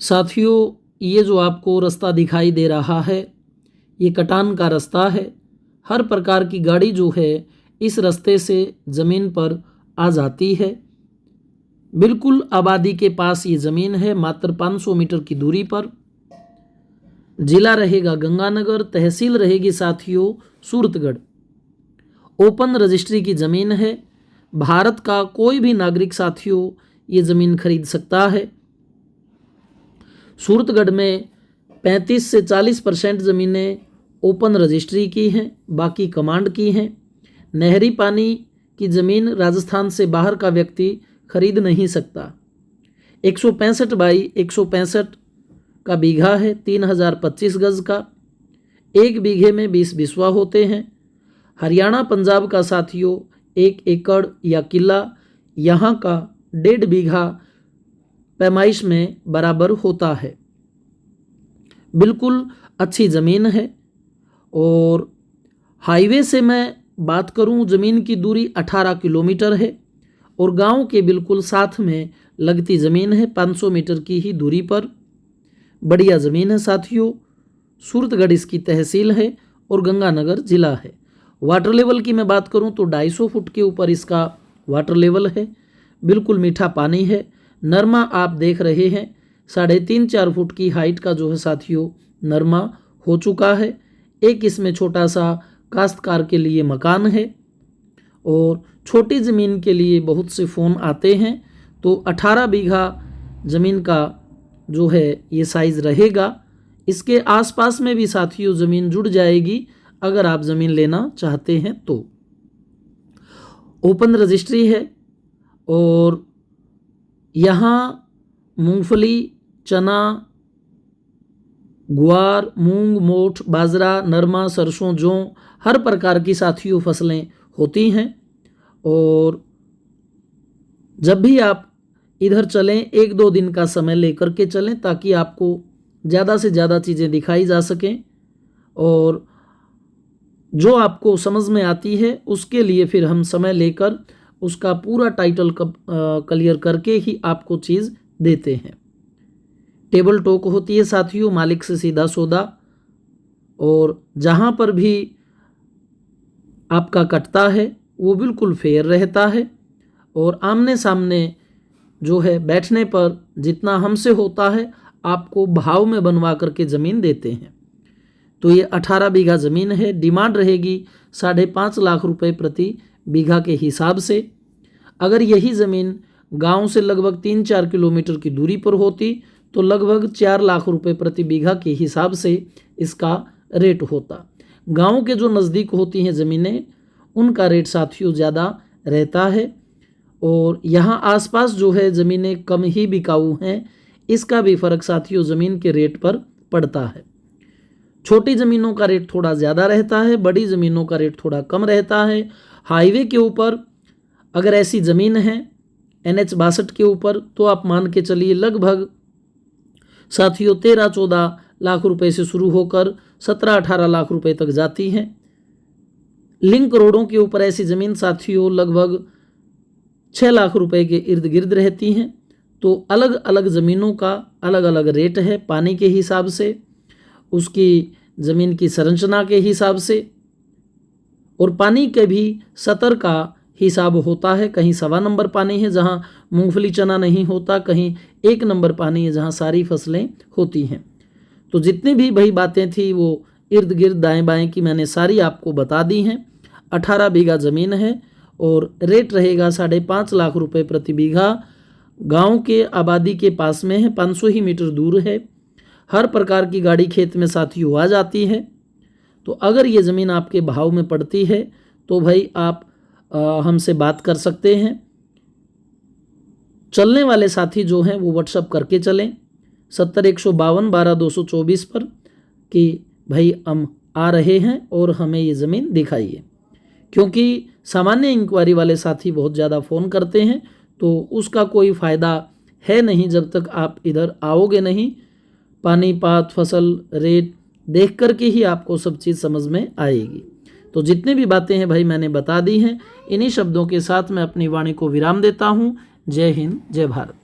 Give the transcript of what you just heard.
साथियों, ये जो आपको रास्ता दिखाई दे रहा है, ये कटान का रास्ता है। हर प्रकार की गाड़ी जो है इस रास्ते से ज़मीन पर आ जाती है। बिल्कुल आबादी के पास ये ज़मीन है, मात्र 500 मीटर की दूरी पर। जिला रहेगा गंगानगर, तहसील रहेगी साथियों सूरतगढ़। ओपन रजिस्ट्री की ज़मीन है। भारत का कोई भी नागरिक साथियों ये ज़मीन खरीद सकता है। सूरतगढ़ में 35 से 40% ज़मीनें ओपन रजिस्ट्री की हैं, बाकी कमांड की हैं। नहरी पानी की ज़मीन राजस्थान से बाहर का व्यक्ति खरीद नहीं सकता। 165 बाई 165 का बीघा है, 3025 गज का। एक बीघे में 20 बिस्वा होते हैं। हरियाणा पंजाब का साथियों 1 एकड़ या किला यहाँ का 1.5 बीघा पैमाइश में बराबर होता है। बिल्कुल अच्छी ज़मीन है। और हाईवे से मैं बात करूं, ज़मीन की दूरी 18 किलोमीटर है और गांव के बिल्कुल साथ में लगती ज़मीन है, 500 मीटर की ही दूरी पर। बढ़िया ज़मीन है साथियों। सूरतगढ़ इसकी तहसील है और गंगानगर ज़िला है। वाटर लेवल की मैं बात करूं तो 250 फुट के ऊपर इसका वाटर लेवल है। बिल्कुल मीठा पानी है। नरमा आप देख रहे हैं 3.5-4 फुट की हाइट का जो है साथियों नरमा हो चुका है। एक इसमें छोटा सा काश्तकार के लिए मकान है। और छोटी ज़मीन के लिए बहुत से फ़ोन आते हैं, तो 18 बीघा ज़मीन का जो है ये साइज़ रहेगा। इसके आसपास में भी साथियों ज़मीन जुड़ जाएगी अगर आप ज़मीन लेना चाहते हैं तो। ओपन रजिस्ट्री है और यहाँ मूंगफली, चना, ग्वार, मूंग, मोठ, बाजरा, नरमा, सरसों, जौ हर प्रकार की साथियों फसलें होती हैं। और जब भी आप इधर चलें 1-2 दिन का समय लेकर के चलें ताकि आपको ज़्यादा से ज़्यादा चीज़ें दिखाई जा सकें और जो आपको समझ में आती है उसके लिए फिर हम समय लेकर उसका पूरा टाइटल क्लियर करके ही आपको चीज़ देते हैं। टेबल टॉक होती है साथियों, मालिक से सीधा सौदा। और जहाँ पर भी आपका कटता है वो बिल्कुल फेयर रहता है और आमने सामने जो है बैठने पर जितना हमसे होता है आपको भाव में बनवा करके ज़मीन देते हैं। तो ये 18 बीघा ज़मीन है। डिमांड रहेगी 5.5 लाख रुपए प्रति बीघा के हिसाब से। अगर यही ज़मीन गांव से लगभग 3-4 किलोमीटर की दूरी पर होती तो लगभग 4 लाख रुपए प्रति बीघा के हिसाब से इसका रेट होता। गांव के जो नज़दीक होती हैं ज़मीनें उनका रेट साथियों ज़्यादा रहता है और यहाँ आसपास जो है ज़मीनें कम ही बिकाऊ हैं। इसका भी फ़र्क साथियों ज़मीन के रेट पर पड़ता है। छोटी ज़मीनों का रेट थोड़ा ज़्यादा रहता है, बड़ी ज़मीनों का रेट थोड़ा कम रहता है। हाईवे के ऊपर अगर ऐसी ज़मीन है NH 62 के ऊपर तो आप मान के चलिए लगभग साथियों 13-14 लाख रुपए से शुरू होकर 17-18 लाख रुपए तक जाती हैं। लिंक रोडों के ऊपर ऐसी ज़मीन साथियों लगभग 6 लाख रुपए के इर्द गिर्द रहती हैं। तो अलग अलग ज़मीनों का अलग अलग रेट है, पानी के हिसाब से, उसकी ज़मीन की संरचना के हिसाब से और पानी के भी सतर का हिसाब होता है। कहीं 1.25 नंबर पानी है जहां मूंगफली चना नहीं होता, कहीं 1 नंबर पानी है जहां सारी फसलें होती हैं। तो जितनी भी भाई बातें थी वो इर्द गिर्द दाएं बाएं की मैंने सारी आपको बता दी हैं। 18 बीघा ज़मीन है और रेट रहेगा 5.5 लाख रुपए प्रति बीघा। गांव के आबादी के पास में है, 500 ही मीटर दूर है। हर प्रकार की गाड़ी खेत में साथियों आ जाती है। तो अगर ये ज़मीन आपके भाव में पड़ती है तो भाई आप हमसे बात कर सकते हैं। चलने वाले साथी जो हैं वो व्हाट्सअप करके चलें 70-152-12-224 पर कि भाई हम आ रहे हैं और हमें ये ज़मीन दिखाइए। क्योंकि सामान्य इंक्वायरी वाले साथी बहुत ज़्यादा फ़ोन करते हैं तो उसका कोई फ़ायदा है नहीं जब तक आप इधर आओगे नहीं। पानी, पात, फसल, रेट देख कर के ही आपको सब चीज़ समझ में आएगी। तो जितनी भी बातें हैं भाई मैंने बता दी हैं। इन्हीं शब्दों के साथ मैं अपनी वाणी को विराम देता हूँ। जय हिंद, जय भारत।